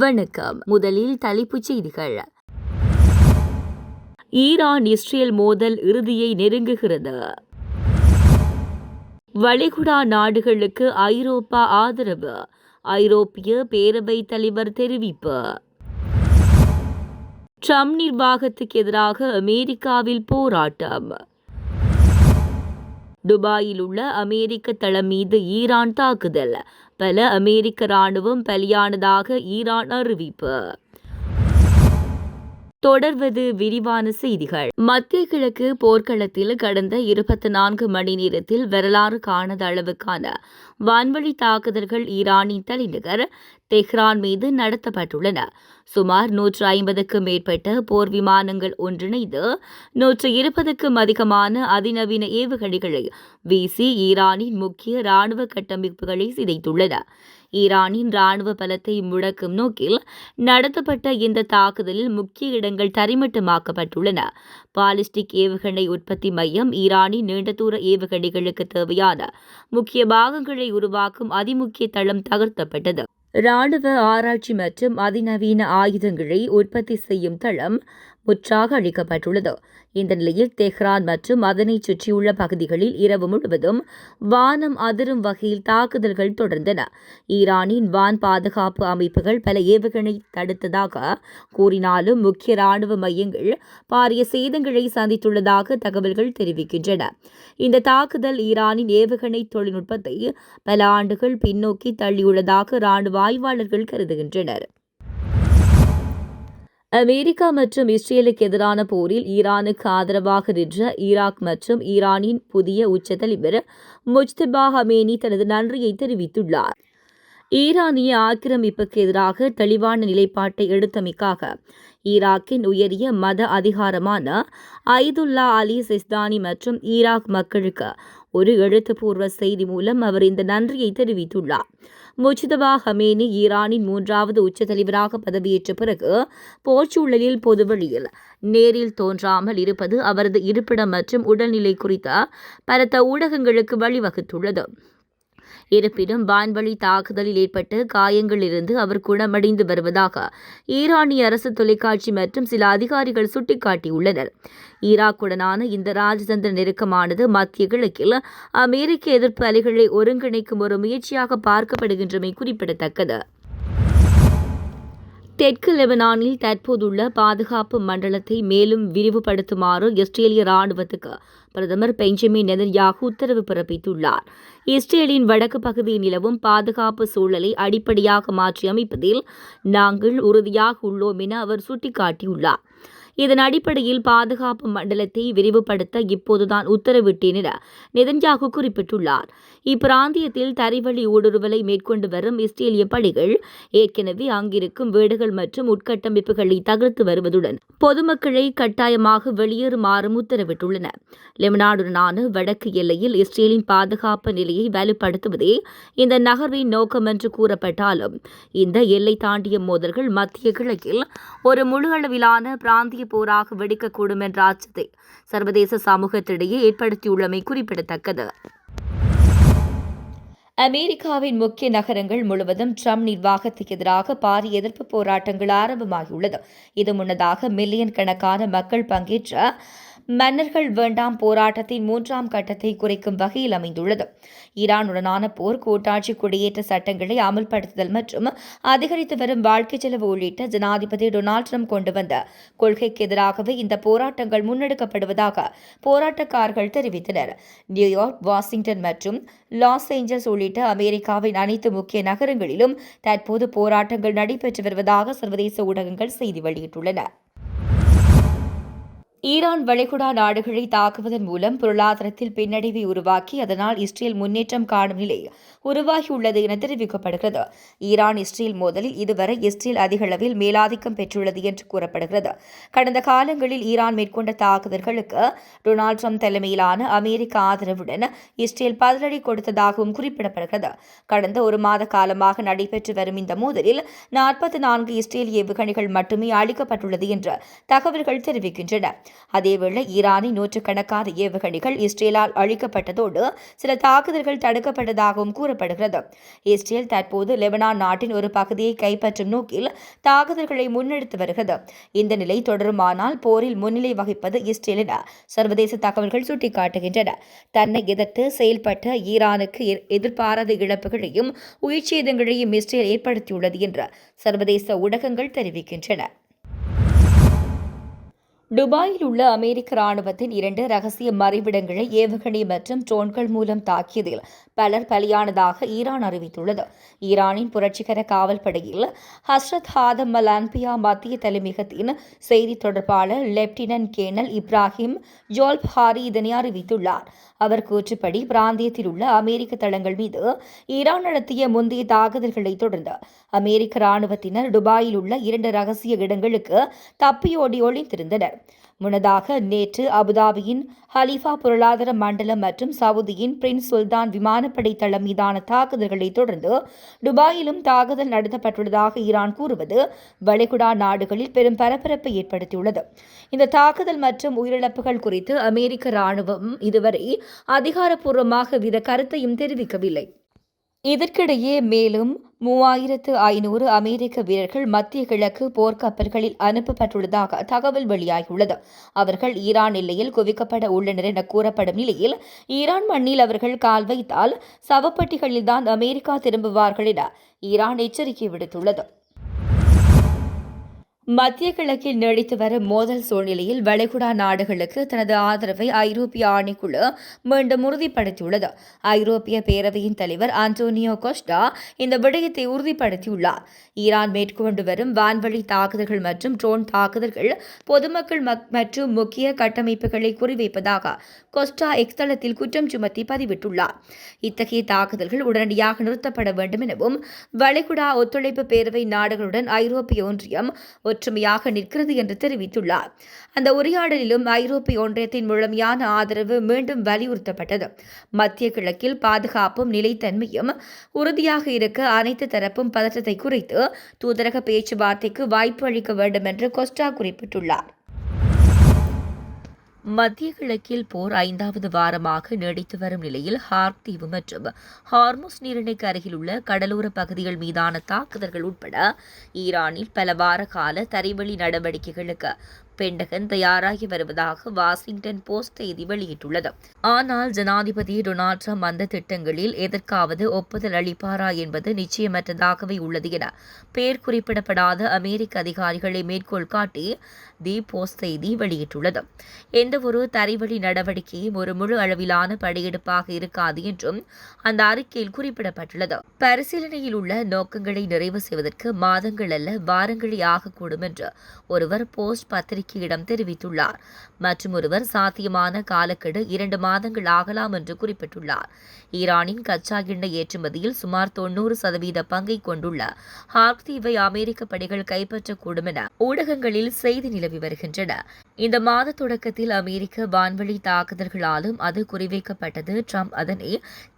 வணக்கம். முதலில் தலைப்புச் செய்திகள். ஈரான் இஸ்ரேல் மோதல் இறுதியை நெருங்குகிறது. வளைகுடா நாடுகளுக்கு ஐரோப்பா ஆதரவு. ஐரோப்பிய பேரவைத் தலைவர் தெரிவிப்பு. ட்ரம்ப் நிர்வாகத்துக்கு எதிராக அமெரிக்காவில் போராட்டம். துபாயில் உள்ள அமெரிக்க தளம் மீது ஈரான் தாக்குதல். பல அமெரிக்க ராணுவம் பலியானதாக ஈரான் அறிவிப்பு. தொடர்வது விரிவான செய்திகள். மத்திய கிழக்கு போர்க்களத்தில் கடந்த 24 மணி நேரத்தில் வரலாறு காணாத அளவுக்கான வான்வழி தாக்குதல்கள் ஈரானின் தலைநகர் தெஹ்ரான் மீது நடத்தப்பட்டுள்ளன. சுமார் 150க்கும் மேற்பட்ட போர் விமானங்கள் ஒன்றிணைந்து 120க்கும் அதிகமான அதிநவீன ஏவுகணைகளை வீசி ஈரானின் முக்கிய இராணுவ கட்டமைப்புகளை சிதைத்துள்ளன. ஈரானின் இராணுவ பலத்தை முடக்கும் நோக்கில் நடத்தப்பட்ட இந்த தாக்குதலில் முக்கிய இடங்கள் தரைமட்டமாக்கப்பட்டுள்ளன. பாலிஸ்டிக் ஏவுகணை உற்பத்தி மையம் ஈரானின் நீண்ட தூர ஏவுகணைகளுக்கு தேவையான முக்கிய பாகங்களை உருவாக்கும் அதிமுக்கிய தளம் தகர்த்தப்பட்டது. இராணுவ ஆராய்ச்சி மற்றும் அதிநவீன ஆயுதங்களை உற்பத்தி செய்யும் தளம் முற்றாக அழிக்கப்பட்டுள்ளது. இந்த நிலையில் தெஹ்ரான் மற்றும் அதனை சுற்றியுள்ள பகுதிகளில் இரவு முழுவதும் வானம் அதிரும் வகையில் தாக்குதல்கள் தொடர்ந்தன. ஈரானின் வான் பாதுகாப்பு அமைப்புகள் பல ஏவுகணை தடுத்ததாக கூறினாலும் முக்கிய இராணுவ மையங்கள் பாரிய சேதங்களை சந்தித்துள்ளதாக தகவல்கள் தெரிவிக்கின்றன. இந்த தாக்குதல் ஈரானின் ஏவுகணை தொழில்நுட்பத்தை பல ஆண்டுகள் பின்னோக்கி தள்ளியுள்ளதாக இராணுவ ஆய்வாளர்கள் கருதுகின்றனர். அமெரிக்கா மற்றும் இஸ்ரேலுக்கு எதிரான போரில் ஈரானுக்கு ஆதரவாக நின்ற ஈராக் மற்றும் ஈரானின் புதிய உச்ச தலைவர் முஜ்தபா ஹமேனி தனது நன்றியை தெரிவித்துள்ளார். ஈரானிய ஆக்கிரமிப்புக்கு எதிராக தெளிவான நிலைப்பாட்டை எடுத்தமைக்காக ஈராக்கின் உயரிய மத அதிகாரமான அய்துல்லா அலி சிஸ்தானி மற்றும் ஈராக் மக்களுக்கு ஒரு எழுத்துப்பூர்வ செய்தி மூலம் அவர் இந்த நன்றியை தெரிவித்துள்ளார். முஜ்தபா ஹமேனி ஈரானின் 3வது உச்ச தலைவராக பதவியேற்ற பிறகு போர்ச்சூழலில் பொதுவெளியில் நேரில் தோன்றாமல் இருப்பது அவரது இருப்பிடம் மற்றும் உடல்நிலை குறித்த பலத்த ஊடகங்களுக்கு வழிவகுத்துள்ளது. இருப்பினும் வான்வழி தாக்குதலில் ஏற்பட்ட காயங்களிலிருந்து அவர் குணமடைந்து வருவதாக ஈரானிய அரசு தொலைக்காட்சி மற்றும் சில அதிகாரிகள் சுட்டிக்காட்டியுள்ளனர். ஈராக்குடனான இந்த ராஜதந்திர நெருக்கமானது மத்திய கிழக்கில் அமெரிக்க எதிர்ப்பு அலைகளை ஒருங்கிணைக்கும் ஒரு முயற்சியாக பார்க்கப்படுகின்றமை குறிப்பிடத்தக்கது. தெற்கு லெபனானில் தற்போதுள்ள பாதுகாப்பு மண்டலத்தை மேலும் விரிவுபடுத்துமாறு இஸ்ரேலிய இராணுவத்துக்கு பிரதமர் பெஞ்சமின் நெதன்யாகு உத்தரவு பிறப்பித்துள்ளார். இஸ்ரேலின் வடக்கு பகுதியில் நிலவும் பாதுகாப்பு சூழலை அடிப்படையாக மாற்றி அமைப்பதில் நாங்கள் உறுதியாக உள்ளோம் என அவர் சுட்டிக்காட்டியுள்ளார். இதன் அடிப்படையில் பாதுகாப்பு மண்டலத்தை விரிவுபடுத்த இப்போதுதான் உத்தரவிட்டேன் என நெதன்யாகு குறிப்பிட்டுள்ளார். இப்பிராந்தியத்தில் தரைவழி ஊடுருவலை மேற்கொண்டு வரும் இஸ்ரேலிய படைகள் ஏற்கனவே அங்கிருக்கும் வீடுகள் மற்றும் உட்கட்டமைப்புகளை தகர்த்து வருவதுடன் பொதுமக்களை கட்டாயமாக வெளியேறுமாறும் உத்தரவிட்டுள்ளன. லெபனானுடனான வடக்கு எல்லையில் இஸ்ரேலின் பாதுகாப்பு நிலையை வலுப்படுத்துவதே இந்த நகர்வின் நோக்கம் என்று கூறப்பட்டாலும் இந்த எல்லை தாண்டிய மோதல்கள் மத்திய கிழக்கில் ஒரு முழு அளவிலான பிராந்திய போராக வெடிக்கக்கூடும் என்ற அச்சத்தை சர்வதேச சமூகத்திடையே ஏற்படுத்தியுள்ளமை குறிப்பிடத்தக்கது. அமெரிக்காவின் முக்கிய நகரங்கள் முழுவதும் ட்ரம்ப் நிர்வாகத்துக்கு எதிராக பாரிய எதிர்ப்பு போராட்டங்கள் ஆரம்பமாகியுள்ளது. இது முன்னதாக மில்லியன் கணக்கான மக்கள் பங்கேற்ற மன்னர்கள் வேண்டாம் போராட்டத்தின் 3ஆம் கட்டத்தை குறைக்கும் வகையில் அமைந்துள்ளது. ஈரானுடனான போர், கூட்டாட்சி குடியேற்ற சட்டங்களை அமல்படுத்துதல் மற்றும் அதிகரித்து வரும் வாழ்க்கை செலவு உள்ளிட்ட ஜனாதிபதி டொனால்ட் ட்ரம்ப் கொண்டு வந்த கொள்கைக்கு எதிராகவே இந்த போராட்டங்கள் முன்னெடுக்கப்படுவதாக போராட்டக்காரர்கள் தெரிவித்தனர். நியூயார்க், வாஷிங்டன் மற்றும் லாஸ் ஏஞ்சல்ஸ் உள்ளிட்ட அமெரிக்காவின் அனைத்து முக்கிய நகரங்களிலும் தற்போது போராட்டங்கள் நடைபெற்று வருவதாக சர்வதேச ஊடகங்கள் செய்தி வெளியிட்டுள்ளன. ஈரான் வளைகுடா நாடுகளை தாக்குவதன் மூலம் பொருளாதாரத்தில் பின்னடைவை உருவாக்கி அதனால் இஸ்ரேல் முன்னேற்றம் காணும் நிலை உருவாகியுள்ளது என தெரிவிக்கப்படுகிறது. ஈரான் இஸ்ரேல் மோதலில் இதுவரை இஸ்ரேல் அதிக அளவில் மேலாதிக்கம் பெற்றுள்ளது என்று கூறப்படுகிறது. கடந்த காலங்களில் ஈரான் மேற்கொண்ட தாக்குதல்களுக்கு டொனால்ட் ட்ரம்ப் தலைமையிலான அமெரிக்க ஆதரவுடன் இஸ்ரேல் பதிலடி கொடுத்ததாகவும் குறிப்பிடப்படுகிறது. கடந்த ஒரு மாத காலமாக நடைபெற்று வரும் இந்த மோதலில் 44 இஸ்ரேல் ஏவுகணைகள் மட்டுமே அளிக்கப்பட்டுள்ளது என்று தகவல்கள் தெரிவிக்கின்றன. அதேவேளை ஈரானின் நூற்றுக்கணக்கான ஏவுகணைகள் இஸ்ரேலால் அழிக்கப்பட்டதோடு சில தாக்குதல்கள் தடுக்கப்பட்டதாகவும் கூறப்படுகிறது. இஸ்ரேல் தற்போது லெபனான் நாட்டின் ஒரு பகுதியை கைப்பற்றும் நோக்கில் தாக்குதல்களை முன்னெடுத்து வருகிறது. இந்த நிலை தொடருமானால் போரில் முன்னிலை வகிப்பது இஸ்ரேல் என சர்வதேச தகவல்கள் சுட்டிக்காட்டுகின்றன. தன்னை எதிர்த்து செயல்பட்ட ஈரானுக்கு எதிர்பாராத இழப்புகளையும் உயிர்ச்சேதங்களையும் இஸ்ரேல் ஏற்படுத்தியுள்ளது என்று சர்வதேச ஊடகங்கள் தெரிவிக்கின்றன. துபாயில் உள்ள அமெரிக்க ராணுவத்தின் 2 ரகசிய மறைவிடங்களை ஏவுகணை மற்றும் ட்ரோன்கள் மூலம் தாக்கியதில் பலர் பலியானதாக ஈரான் அறிவித்துள்ளது. ஈரானின் புரட்சிகர காவல் படையில் ஹஸ்ரத் ஹாதம் அல் அன்பியா மத்திய தலைமையகத்தின் செய்தி தொடர்பாளர் லெப்டினன்ட் கேர்னல் இப்ராஹிம் ஜோல்பஹாரி இதனை அறிவித்துள்ளார். அவர் கூற்றுப்படி பிராந்தியத்தில் உள்ள அமெரிக்க தளங்கள் மீது ஈரான் நடத்திய முந்தைய தாக்குதல்களை தொடர்ந்து அமெரிக்க ராணுவத்தினர் துபாயில் உள்ள 2 ரகசிய இடங்களுக்கு தப்பியோடி ஒளிந்திருந்தனர். முன்னதாக நேற்று அபுதாபியின் ஹலீஃபா பொருளாதார மண்டலம் மற்றும் சவுதியின் பிரின்ஸ் சுல்தான் விமானப்படை தளம் மீதான தாக்குதல்களை தொடர்ந்து துபாயிலும் தாக்குதல் நடத்தப்பட்டுள்ளதாக ஈரான் கூறுவது வளைகுடா நாடுகளில் பெரும் பரபரப்பை ஏற்படுத்தியுள்ளது. இந்த தாக்குதல் மற்றும் உயிரிழப்புகள் குறித்து அமெரிக்க ராணுவம் இதுவரை அதிகாரப்பூர்வமாக வித கருத்தையும் தெரிவிக்கவில்லை. இதற்கிடையே மேலும் 3500 அமெரிக்க வீரர்கள் மத்திய கிழக்கு போர்க்கப்பல்களில் அனுப்பப்பட்டுள்ளதாக தகவல் வெளியாகியுள்ளது. அவர்கள் ஈரான் எல்லையில் குவிக்கப்பட உள்ளனர் என கூறப்படும் நிலையில் ஈரான் மண்ணில் அவர்கள் கால் வைத்தால் சவப்பட்டிகளில்தான் அமெரிக்கா திரும்புவார்கள் என ஈரான் எச்சரிக்கை விடுத்துள்ளது. மத்திய கிழக்கில் நீடித்து வரும் மோதல் சூழ்நிலையில் வளைகுடா நாடுகளுக்கு தனது ஆதரவை ஐரோப்பிய ஆணைக்குழு மீண்டும் உறுதிப்படுத்தியுள்ளது. ஐரோப்பிய பேரவையின் தலைவர் அன்டோனியோ கோஸ்டா இந்த விடயத்தை உறுதிப்படுத்தியுள்ளார். ஈரான் மேற்கொண்டு வரும் வான்வழி தாக்குதல்கள் மற்றும் ட்ரோன் தாக்குதல்கள் பொதுமக்கள் மற்றும் முக்கிய கட்டமைப்புகளை குறிவைப்பதாக கோஸ்டா எக்ஸ் தளத்தில் குற்றம் சுமத்தி பதிவிட்டுள்ளார். இத்தகைய தாக்குதல்கள் உடனடியாக நிறுத்தப்பட வேண்டும் எனவும் வளைகுடா ஒத்துழைப்பு பேரவை நாடுகளுடன் ஐரோப்பிய ஒன்றியம் ஒற்றுமையாக நிற்கிறது என்று தெரிவித்துள்ளார். அந்த உரையாடலிலும் ஐரோப்பிய ஒன்றியத்தின் முழுமையான ஆதரவு மீண்டும் வலியுறுத்தப்பட்டது. மத்திய கிழக்கில் பாதுகாப்பும் நிலைத்தன்மையும் உறுதியாக இருக்க அனைத்து தரப்பும் பதற்றத்தை குறைத்து தூதரக பேச்சுவார்த்தைக்கு வாய்ப்பு அளிக்க வேண்டும் என்று கோஸ்டா குறிப்பிட்டுள்ளார். மத்திய கிழக்கில் போர் 5வது வாரமாக நீடித்து வரும் நிலையில் ஹார்க் தீவு மற்றும் ஹார்முஸ் நீரிணைக்கு அருகில் உள்ள கடலோர பகுதிகள் மீதான தாக்குதல்கள் உட்பட ஈரானில் பல வார கால தரைவழி நடவடிக்கைகளுக்கு பென்டகன் தயாராகி வருவதாக வாஷிங்டன் போஸ்ட் செய்தி வெளியிட்டுள்ளது. ஆனால் ஜனாதிபதி டொனால்ட் ட்ரம்ப் அந்த திட்டங்களில் எதற்காவது ஒப்புதல் அளிப்பாரா என்பது நிச்சயமற்றதாகவே உள்ளது என பெயர் குறிப்பிடப்படாத அமெரிக்க அதிகாரிகளை மேற்கோள் காட்டி தி போஸ்ட் செய்தி வெளியிட்டுள்ளது. எந்தவொரு தரைவழி நடவடிக்கையும் ஒரு முழு அளவிலான படையெடுப்பாக இருக்காது என்றும் அந்த அறிக்கையில் குறிப்பிடப்பட்டுள்ளது. பரிசீலனையில் உள்ள நோக்கங்களை நிறைவு செய்வதற்கு மாதங்கள் அல்ல வாரங்களே ஆகக்கூடும் என்று ஒருவர் போஸ்ட் பத்திரிகையிடம் தெரிவித்துள்ளார். மற்றும் ஒருவர் சாத்தியமான காலக்கெடு 2 மாதங்கள் ஆகலாம் என்று குறிப்பிட்டுள்ளார். ஈரானின் கச்சா எண்ணெய் ஏற்றுமதியில் சுமார் 90% பங்கை கொண்டுள்ள ஹார்க் தீவை அமெரிக்க படைகள் கைப்பற்றக்கூடும் என ஊடகங்களில் செய்தி நிலவி வருகின்றன. இந்த மாத தொடக்கத்தில் அமெரிக்க வான்வழி தாக்குதல்களாலும் அது குறிவைக்கப்பட்டது. ட்ரம்ப் அதனை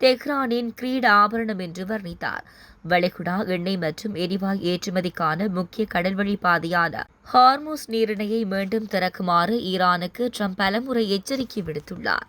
தெஹ்ரானின் கிரீட் ஆபரணம் என்று வர்ணித்தார். வளைகுடா எண்ணெய் மற்றும் எரிவாயு ஏற்றுமதிக்கான முக்கிய கடல்வழி பாதையான ஹார்முஸ் நீரிணையை மீண்டும் திறக்குமாறு ஈரானுக்கு ட்ரம்ப் பலமுறை எச்சரிக்கை விடுத்துள்ளார்.